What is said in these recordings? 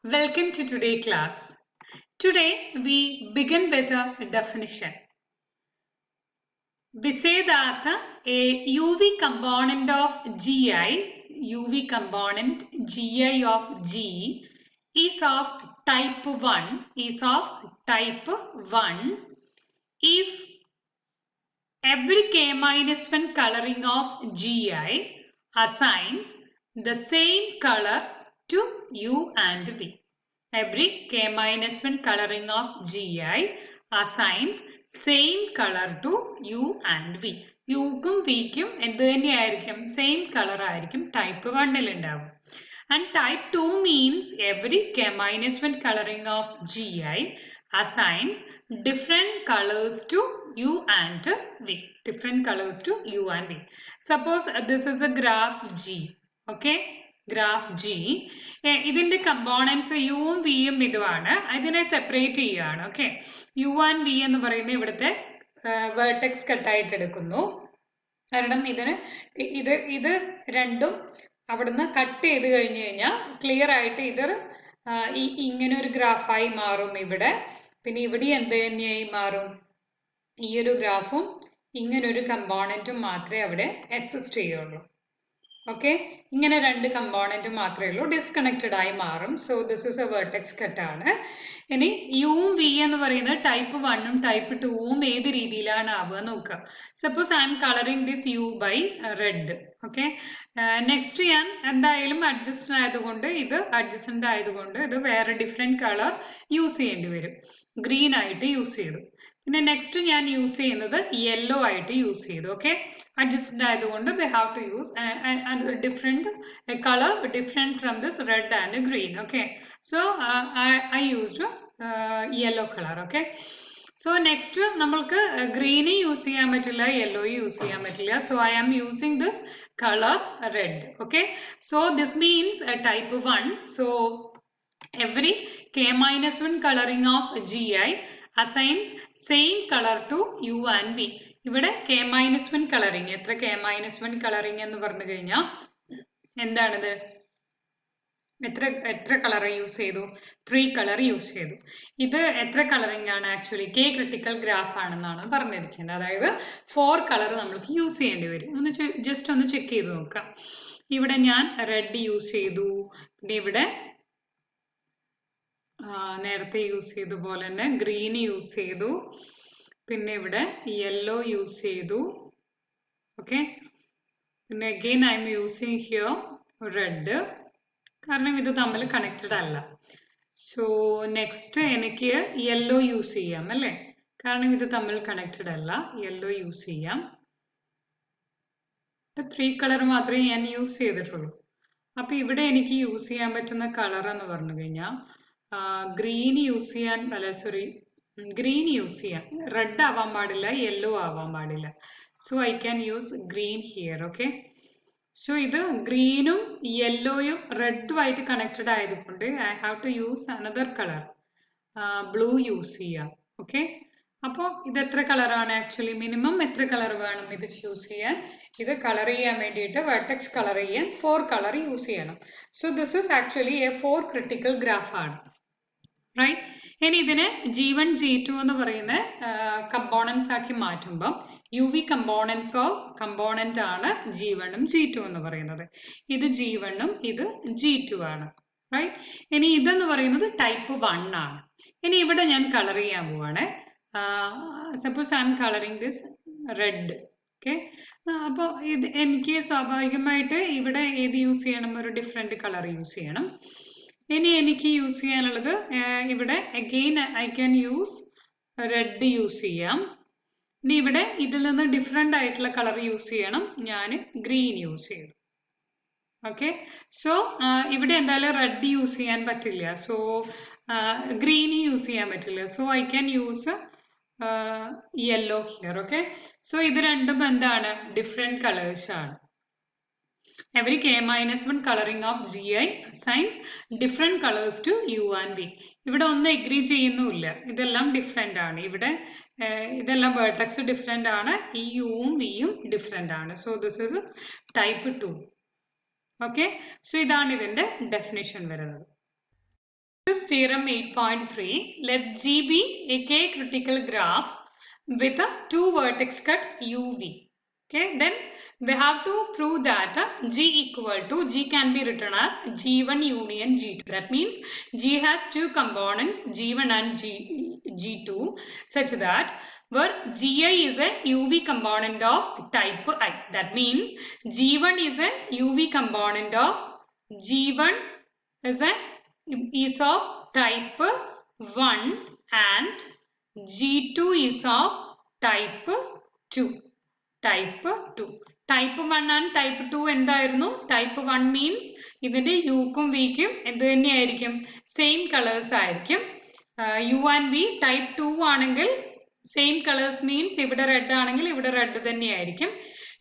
Welcome to today's class. Today we begin with a definition. We say that a UV component of UV component GI of G is of type 1, if every K-1 coloring of GI assigns the same color to U and V. Every K-1 coloring of GI assigns same color to U and V. Ukum Vkum എന്ത് തന്നെയായിരിക്കും same color ആയിരിക്കും type 1 ഉണ്ടാവും. And type 2 means every K-1 coloring of GI assigns different colors to U and V. Different colors to U and V. Suppose this is a graph G. Okay. Graph G. ഇതിന്റെ components യുവും വിയും ഇതുമാണ്. ഇതിനെ separate ചെയ്യുകയാണ്. Okay. You and we എന്ന് പറയുന്നത് ഇവിടുത്തെ vertex കട്ടായിട്ട് എടുക്കുന്നു. കാരണം ഇത് രണ്ടും അവിടുന്ന് കട്ട് ചെയ്ത് കഴിഞ്ഞ് കഴിഞ്ഞാൽ ക്ലിയർ ആയിട്ട് ഇങ്ങനെ ഒരു ഗ്രാഫായി മാറും ഇവിടെ. പിന്നെ ഇവിടെ എന്ത് തന്നെയായി മാറും? ഈ ഒരു ഗ്രാഫും ഇങ്ങനൊരു കമ്പോണൻറ്റും മാത്രമേ അവിടെ എക്സിസ്റ്റ് ചെയ്യുള്ളൂ. ഓക്കെ, ഇങ്ങനെ രണ്ട് കമ്പോണൻറ്റ് മാത്രമേ ഉള്ളൂ, ഡിസ്കണക്റ്റഡ് ആയി മാറും. So this is a vertex കട്ടാണ്. ഇനി യുവും വി എന്ന് പറയുന്നത് ടൈപ്പ് 1ഉം ടൈപ്പ് 2ഉം ഏത് രീതിയിലാണ് ആവുക നോക്കുക. Suppose I am colouring this U by red. Okay, next ഞാൻ എന്തായാലും അഡ്ജസ്റ്റഡ് ആയതുകൊണ്ട് ഇത് വേറെ ഡിഫറെൻറ്റ് കളർ യൂസ് ചെയ്യേണ്ടി വരും. ഗ്രീൻ ആയിട്ട് യൂസ് ചെയ്തു. പിന്നെ നെക്സ്റ്റ് ഞാൻ യൂസ് ചെയ്യുന്നത് യെല്ലോ ആയിട്ട് യൂസ് ചെയ്തു. ഓക്കെ, അഡ്ജസ്റ്റഡ് ആയതുകൊണ്ട് we have to use colour different from this red and green. Okay, so I used yellow colour. Okay, so next നമ്മൾക്ക് ഗ്രീന് യൂസ് ചെയ്യാൻ പറ്റില്ല, യെല്ലോ യൂസ് ചെയ്യാൻ പറ്റില്ല. So I am using this colour red. Okay, so this means type 1. So every K-1 coloring of GI assigns same color to U and V. ഇവിടെ K-1 colouring, എത്ര K-1 colouring എന്ന് പറഞ്ഞു കഴിഞ്ഞാൽ എന്താണിത്? എത്ര colour use ചെയ്തു? 3 colour use ചെയ്തു. ഇത് എത്ര കളറിങ് ആണ്? ആക്ച്വലി K ക്രിട്ടിക്കൽ ഗ്രാഫ് ആണെന്നാണ് പറഞ്ഞിരിക്കുന്നത്. അതായത് 4 കളർ നമ്മൾക്ക് യൂസ് ചെയ്യേണ്ടി വരും. ജസ്റ്റ് ഒന്ന് ചെക്ക് ചെയ്ത് നോക്കാം. ഇവിടെ ഞാൻ റെഡ് യൂസ് ചെയ്തു, പിന്നെ ഇവിടെ നേരത്തെ യൂസ് ചെയ്ത പോലെ തന്നെ ഗ്രീൻ യൂസ് ചെയ്തു, പിന്നെ ഇവിടെ യെല്ലോ യൂസ് ചെയ്തു. ഓക്കെ, പിന്നെ again I M using here red, കാരണം ഇത് തമ്മിൽ കണക്റ്റഡ് അല്ല. സോ നെക്സ്റ്റ് എനിക്ക് യെല്ലോ യൂസ് ചെയ്യാം അല്ലേ, കാരണം ഇത് തമ്മിൽ കണക്റ്റഡ് അല്ല. യെല്ലോ യൂസ് ചെയ്യാം. 3 കളർ മാത്രമേ ഞാൻ യൂസ് ചെയ്തിട്ടുള്ളൂ. അപ്പൊ ഇവിടെ എനിക്ക് യൂസ് ചെയ്യാൻ പറ്റുന്ന കളർ എന്ന് പറഞ്ഞു കഴിഞ്ഞാൽ ഗ്രീൻ യൂസ് ചെയ്യാൻ, ഗ്രീൻ യൂസ് ചെയ്യാം. റെഡ് ആവാൻ പാടില്ല, യെല്ലോ ആവാൻ പാടില്ല. So I can use green here. Okay, so ഇത് ഗ്രീനും യെല്ലോയും റെഡുമായിട്ട് കണക്റ്റഡ് ആയതുകൊണ്ട് I have to use another colour, blue use ചെയ്യാം. ഓക്കെ, അപ്പോൾ ഇത് എത്ര കളറാണ്? ആക്ച്വലി മിനിമം എത്ര കളർ വേണം ഇത് ചൂസ് ചെയ്യാൻ? ഇത് കളർ ചെയ്യാൻ വേണ്ടിയിട്ട് വെർട്ടെക്സ് കളർ ചെയ്യാൻ 4 കളർ യൂസ് ചെയ്യണം. So this is actually A 4 critical graph ആണ്, റൈറ്റ്? ഇനി ഇതിനെ G1 G2 എന്ന് പറയുന്ന കമ്പോണൻസ് ആക്കി മാറ്റുമ്പം UV കമ്പോണന്റ് ആണ് G1ഉം G2 എന്ന് പറയുന്നത്. ഇത് G1ഉം ഇത് G2 ആണ്, റൈറ്റ്? ഇനി ഇതെന്ന് പറയുന്നത് ടൈപ്പ് 1 ആണ്. ഇനി ഇവിടെ ഞാൻ കളർ ചെയ്യാൻ പോവാണ്. Suppose I am colouring this red. Okay, അപ്പോൾ എനിക്ക് സ്വാഭാവികമായിട്ട് ഇവിടെ ഏത് യൂസ് ചെയ്യണം? ഒരു ഡിഫറെൻറ്റ് കളർ യൂസ് ചെയ്യണം. ഇനി എനിക്ക് യൂസ് ചെയ്യാനുള്ളത് ഇവിടെ again I can use red use ചെയ്യാം. ഇനി ഇവിടെ ഇതിൽ നിന്ന് ഡിഫറെൻ്റ് ആയിട്ടുള്ള കളർ യൂസ് ചെയ്യണം. ഞാൻ ഗ്രീൻ യൂസ് ചെയ്തു. ഓക്കെ, സോ ഇവിടെ എന്തായാലും റെഡ് യൂസ് ചെയ്യാൻ പറ്റില്ല, സോ ഗ്രീൻ യൂസ് ചെയ്യാൻ പറ്റില്ല. So I can use yellow here. Okay, so ഇത് രണ്ടും എന്താണ്? ഡിഫറെൻറ്റ് കളേഴ്സ് ആണ്. Every K-1 coloring of GI assigns different colors to U and V. ഇവിടെ ഒന്നും എഗ്രി ചെയ്യുന്നുമില്ല, ഇതെല്ലാം ഡിഫറെൻ്റ് ആണ്. ഇതെല്ലാം വേർട്ടെക്സ് ഡിഫറെൻ്റ് ആണ്, ഈ യുവും വിയും ഡിഫറെൻ്റ് ആണ്. So this is type 2. Okay, so ഇതാണ് ഇതിൻ്റെ ഡെഫിനിഷൻ വരുന്നത്. This theorem 8.3. Let G be a K critical graph with a 2 vertex cut UV. Okay, then we have to prove that G can be written as G1 union G2. That means G has two components, G1 and G2, such that where Gi is a UV component of type I. That means G1 is a UV component of G1 is of type 1 and G2 is of type 2. Type 2. Type 1 and type 2 എന്തായിരുന്നു? Type 1 means ഇതിന്റെ യുക്കും വിക്കും എന്ത് തന്നെയായിരിക്കും? Same colours ആയിരിക്കും. You and we type 2 ആണെങ്കിൽ same colours means ഇവിടെ red ആണെങ്കിൽ ഇവിടെ red തന്നെയായിരിക്കും.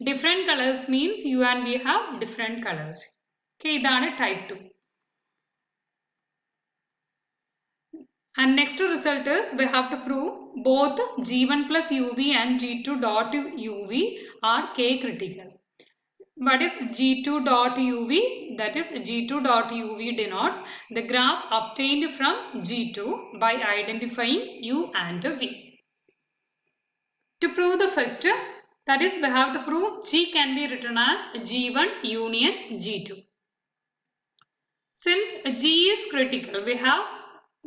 Different colours means you and we have different colours. Okay, ഇതാണ് type 2. And next result is we have to prove both G1 plus UV and G2 dot UV are K critical. What is G2 dot UV? That is G2 dot UV denotes the graph obtained from G2 by identifying U and V. To prove the first, that is we have to prove G can be written as G1 union G2. Since G is critical, we have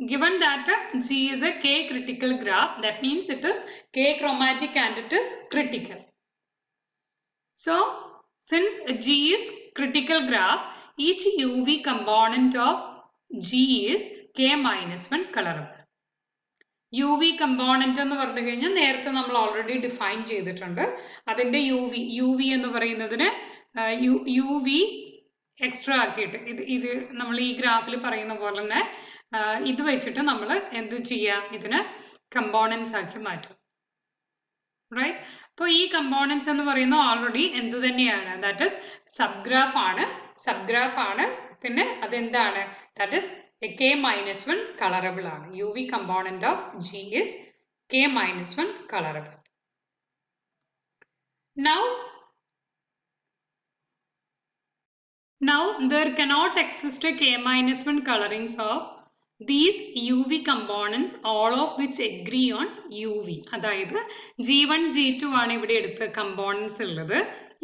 given that G is a K critical graph. That means it is K chromatic and it is critical. So, since G is critical graph, each UV component of G is K minus 1 colorable. UV component എന്ന് പറഞ്ഞു കഴിഞ്ഞാൽ നേരത്തെ നമ്മൾ already define ചെയ്തിട്ടുണ്ട്. അതിൻ്റെ UV എന്ന് പറയുന്നതിന് UV extra ആക്കിയിട്ട് ഇത് നമ്മൾ ഈ ഗ്രാഫിൽ പറയുന്ന പോലെ തന്നെ ഇത് വെച്ചിട്ട് നമ്മൾ എന്ത് ചെയ്യാം, ഇതിനെ കമ്പോണൻസ് ആക്കി മാറ്റും. റൈറ്റ്? അപ്പോൾ ഈ കമ്പോണൻസ് എന്ന് പറയുന്നത് ഓൾറെഡി എന്ത് തന്നെയാണ്? ദാറ്റ് ഇസ് സബ്ഗ്രാഫ് ആണ്. പിന്നെ അതെന്താണ്? ദാറ്റ് ഇസ് K-1 കളറബിൾ ആണ്. UV component of G is K-1 colorable. Now there cannot exist a K-1 colorings of these UV components, all of which agree on UV. അതായത് G1 G2 ആണ് ഇവിടെ എടുത്ത components ഉള്ളത്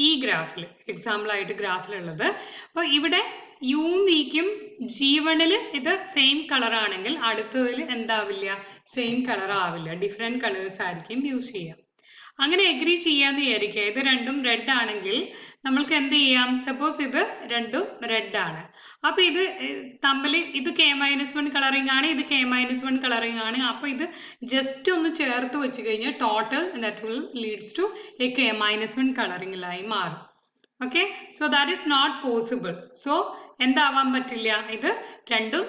ഈ ഗ്രാഫിൽ, example ആയിട്ട് ഗ്രാഫിലുള്ളത്. അപ്പോൾ ഇവിടെ യുവും വിക്കും G1ൽ ഇത് സെയിം കളർ ആണെങ്കിൽ അടുത്തതിൽ എന്താവില്ല, സെയിം കളർ ആവില്ല, ഡിഫറെൻറ്റ് കളേഴ്സ് ആയിരിക്കും യൂസ് ചെയ്യുക. അങ്ങനെ എഗ്രി ചെയ്യാന്ന് വിചാരിക്കുക. ഇത് രണ്ടും റെഡ് ആണെങ്കിൽ നമ്മൾക്ക് എന്ത് ചെയ്യാം? സപ്പോസ് ഇത് രണ്ടും റെഡ് ആണ്, അപ്പൊ ഇത് തമ്മിൽ ഇത് K-1 കളറിംഗ് ആണ്, ഇത് K-1 കളറിംഗ് ആണ്. അപ്പൊ ഇത് ജസ്റ്റ് ഒന്ന് ചേർത്ത് വെച്ച് കഴിഞ്ഞാൽ total that will leads to a K-1 കളറിംഗിലായി മാറും. Okay, so that is not possible. So എന്താവാൻ പറ്റില്ല, ഇത് രണ്ടും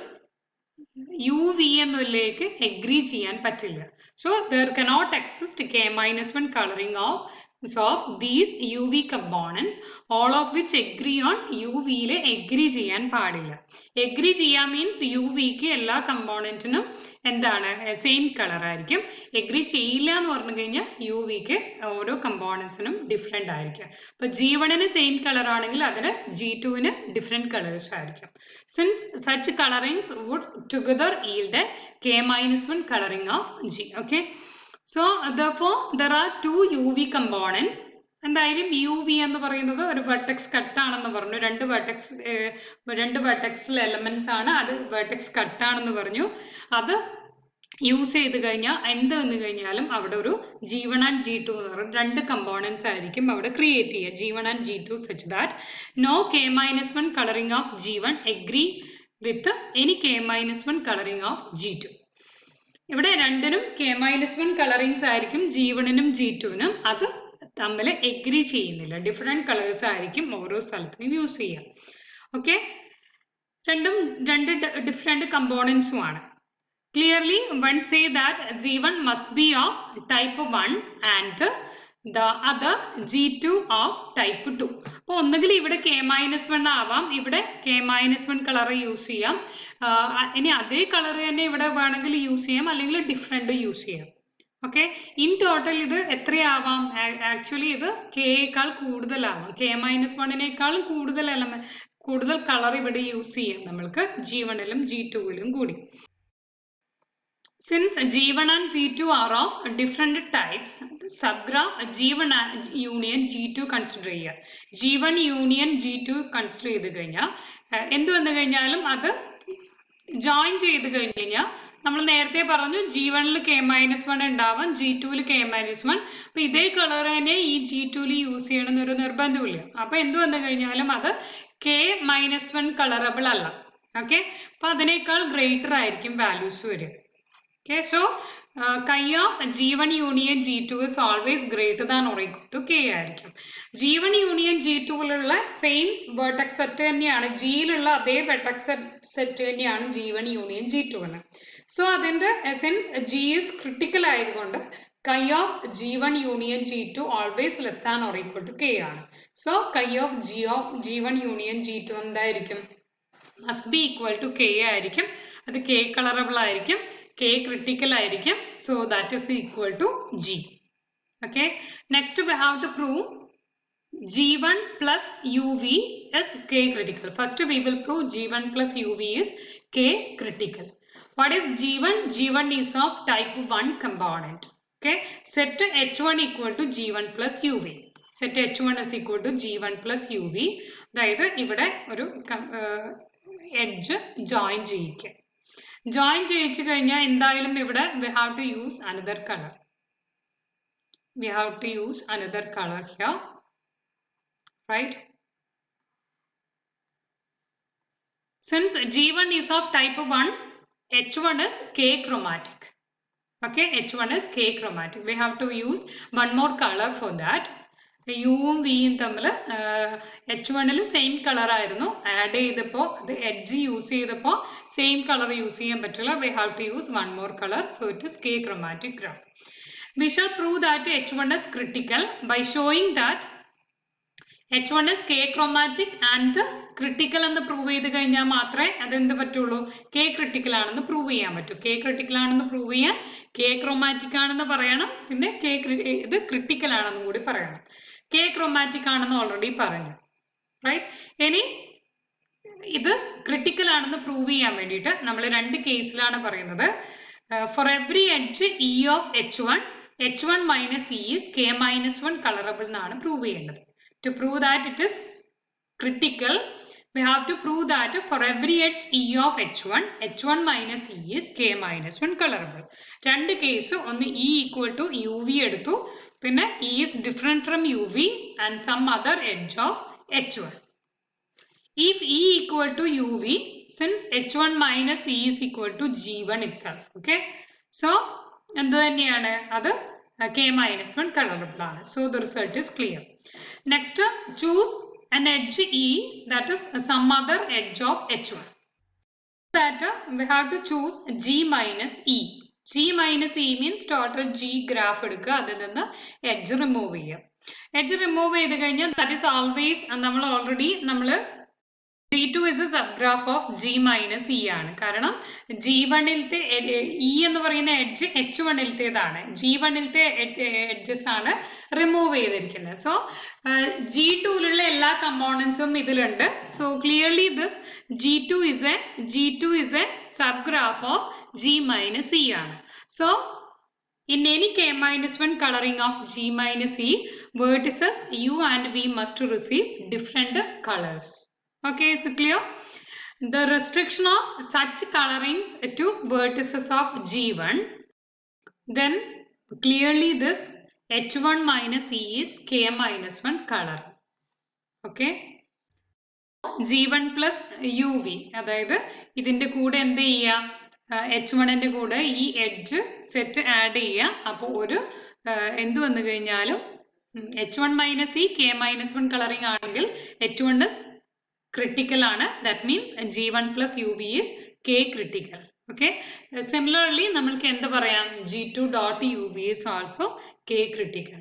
UV എന്നതിലേക്ക് എഗ്രി ചെയ്യാൻ പറ്റില്ല. So there cannot exist K-1 coloring of these UV components, all of which agree on UV-യിൽ എഗ്രി ചെയ്യാൻ പാടില്ല. എഗ്രി ചെയ്യാൻ മീൻസ് UV-ക്ക് എല്ലാ കമ്പോണൻറ്റിനും എന്താണ് സെയിം കളർ ആയിരിക്കും. എഗ്രി ചെയ്യില്ല എന്ന് പറഞ്ഞു കഴിഞ്ഞാൽ UV-ക്ക് ഓരോ കമ്പോണൻസിനും ഡിഫറെൻ്റ് ആയിരിക്കും. അപ്പോൾ G1ന് സെയിം കളർ ആണെങ്കിൽ അതിന് G2ന് ഡിഫറെൻറ്റ് കളേഴ്സ് ആയിരിക്കും. Since such colourings would together yield K-1 coloring of G. Okay, so therefore there are two UV components. എന്തായാലും UV എന്ന് പറയുന്നത് ഒരു വെർട്ടെക്സ് കട്ടാണെന്ന് പറഞ്ഞു. രണ്ട് വെർട്ടെക്സിൽ എലമെന്റ്സ് ആണ്, അത് വെർട്ടെക്സ് കട്ടാണെന്ന് പറഞ്ഞു. അത് യൂസ് ചെയ്ത് കഴിഞ്ഞാൽ എന്ത് വന്നു കഴിഞ്ഞാലും അവിടെ ഒരു G1 and G2 എന്ന് പറയുന്ന രണ്ട് കമ്പോണൻസ് ആയിരിക്കും അവിടെ ക്രിയേറ്റ് ചെയ്യുക, G1 and G2, such that no K-1 coloring of G1 agree with any K-1 coloring of G2. ഇവിടെ രണ്ടിനും K-1 കളറിങ്സ് ആയിരിക്കും, G1നും G2നും. അത് തമ്മിൽ എഗ്രി ചെയ്യുന്നില്ല, ഡിഫറെൻറ്റ് കളേഴ്സ് ആയിരിക്കും ഓരോ സ്ഥലത്തിനും യൂസ് ചെയ്യാം. ഓക്കെ, രണ്ട് ഡിഫറെൻറ്റ് കമ്പോണൻസും ആണ്. Clearly, one say that G1 must be of type 1 and the other G2 of type 2. അപ്പോൾ ഒന്നുകിൽ ഇവിടെ K-1 ആവാം, ഇവിടെ K-1 കളർ യൂസ് ചെയ്യാം. ഇനി അതേ കളർ തന്നെ ഇവിടെ വേണമെങ്കിൽ യൂസ് ചെയ്യാം, അല്ലെങ്കിൽ ഡിഫറെൻ്റ് യൂസ് ചെയ്യാം. ഓക്കെ, ഇൻ ടോട്ടൽ ഇത് എത്രയാവാം? ആക്ച്വലി ഇത് K-യേക്കാൾ കൂടുതലാവാം, K-1 കൂടുതൽ കൂടുതൽ കളർ ഇവിടെ യൂസ് ചെയ്യാം നമ്മൾക്ക് G1ലും G2ലും കൂടി. Since G1 and G2 are of different types, the subgraph G1 union G2 consider ചെയ്യുക. G1 union G2 consider ചെയ്ത് കഴിഞ്ഞാൽ എന്ത് വന്നു കഴിഞ്ഞാലും അത് ജോയിൻ ചെയ്ത് കഴിഞ്ഞ് കഴിഞ്ഞാൽ നമ്മൾ നേരത്തെ പറഞ്ഞു G1ൽ K-1 ഉണ്ടാവാം, G2ൽ K-1. അപ്പൊ ഇതേ കളർ തന്നെ ഈ G2ൽ യൂസ് ചെയ്യണമെന്നൊരു നിർബന്ധമില്ല. അപ്പൊ എന്ത് വന്നു കഴിഞ്ഞാലും അത് K-1 കളറബിൾ അല്ല. ഓക്കെ, അപ്പൊ അതിനേക്കാൾ ഗ്രേറ്റർ ആയിരിക്കും വാല്യൂസ് വരിക. Okay, so chi of G1 union G2 is always greater than or equal to K ആയിരിക്കും. G1 union G2ലുള്ള സെയിം vertex സെറ്റ് തന്നെയാണ്, Gയിലുള്ള അതേ vertex സെറ്റ് തന്നെയാണ് G1 union G2ന്. സോ അതിൻ്റെ എസെൻസ് G is critical ആയതുകൊണ്ട് chi of G1 union G2 always less than or equal to K ആണ്. So chi of G1 union G2 എന്തായിരിക്കും? Must be equal to K ആയിരിക്കും. അത് K colourable ആയിരിക്കും, K critical ആയിരിക്കും. So that is equal to G. Okay. Next we have to prove G1 plus UV is K critical. First we will prove G1 plus UV is K critical. What is G1? G1 is of type 1 component. Okay. Set H1 equal to G1 plus UV. Set H1 is equal to G1 plus UV. അതായത് ഇവിടെ ഒരു edge join ചെയ്യിക്കുക. Join ചെയ്യിച്ചു കഴിഞ്ഞാൽ എന്തായാലും ഇവിടെ we have to use another color. We have to use another color here, right? Since G1 is of type 1, H1 is K chromatic. Okay, H1 is K chromatic. We have to use one more color for that. യുവും വിയും തമ്മിൽ H1ൽ same colour ആയിരുന്നു, add ചെയ്തപ്പോൾ അത് edge use ചെയ്തപ്പോൾ same colour use ചെയ്യാൻ പറ്റില്ല. We have to use one more colour. So it is K chromatic graph. We shall prove that H1 is critical by showing that H1 is K chromatic and critical എന്ന് prove ചെയ്ത് കഴിഞ്ഞാൽ മാത്രമേ അതെന്ത് പറ്റുള്ളൂ, K critical ആണെന്ന് prove ചെയ്യാൻ പറ്റൂ. K critical ആണെന്ന് പ്രൂവ് ചെയ്യാൻ K chromatic ആണെന്ന് പറയണം, പിന്നെ ഇത് critical ആണെന്നും കൂടി പറയണം. K chromatic ആണെന്ന് ഓൾറെഡി പറഞ്ഞു, റൈറ്റ്? ഇനി ഇത് ക്രിട്ടിക്കൽ ആണെന്ന് പ്രൂവ് ചെയ്യാൻ വേണ്ടിയിട്ട് നമ്മൾ രണ്ട് കേസിലാണ് പറയുന്നത്. For every edge E of H1, H1 minus E is K-1 colourable എന്നാണ് പ്രൂവ് ചെയ്യേണ്ടത്. To prove that it is critical, we have to prove that for every edge E of H1, H1 minus E is K-1 colorable. രണ്ട് case, ഒന്ന് E equal to UV എടുത്തു, പിന്നെ E is different from UV and some other edge of H1. If E equal to UV, since H1 minus E is equal to G1 itself. Okay, so എന്ത് തന്നെയാണ് അത് K-1 colorable ആണ്. So the result is clear. Next, choose an edge E that is some other edge of H1. That we have to choose G minus E. G minus E means total G graph എടുക്കുക, അതിൽ നിന്ന് edge remove ചെയ്യുക. Edge remove ചെയ്ത് കഴിഞ്ഞാൽ that is always നമ്മൾ already G2 is a subgraph of G minus E ആണ്. കാരണം G1ത്തെ E എന്ന് പറയുന്ന എഡ്ജ് H1ത്തേതാണ്, G1ത്തെ എഡ്ജസ് ആണ് റിമൂവ് ചെയ്തിരിക്കുന്നത്. സോ G2ലുള്ള എല്ലാ കമ്പോണൻസും ഇതിലുണ്ട്. So clearly this G2 is a subgraph of G minus E ആണ്. So in any K-1 coloring of G minus E, vertices U and V must receive different colors. Okay, so clear? The restriction of such colorings to vertices of G1, then clearly this H1 minus E is K-1 color. Okay, G1 plus UV, അതായത് ഇതിന്റെ കൂടെ എന്ത് ചെയ്യാം, H1ന്റെ കൂടെ ഈ edge set add ചെയ്യാം. അപ്പോൾ ഒരു എന്ത് വന്നു കഴിഞ്ഞാലും H1 minus E K-1 colouring ആണെങ്കിൽ H1 is critical ആണ്. That means G1 plus UV is K critical. Okay. Similarly, നമ്മൾക്ക് എന്ത് പറയാം, G2 dot UV is also K critical.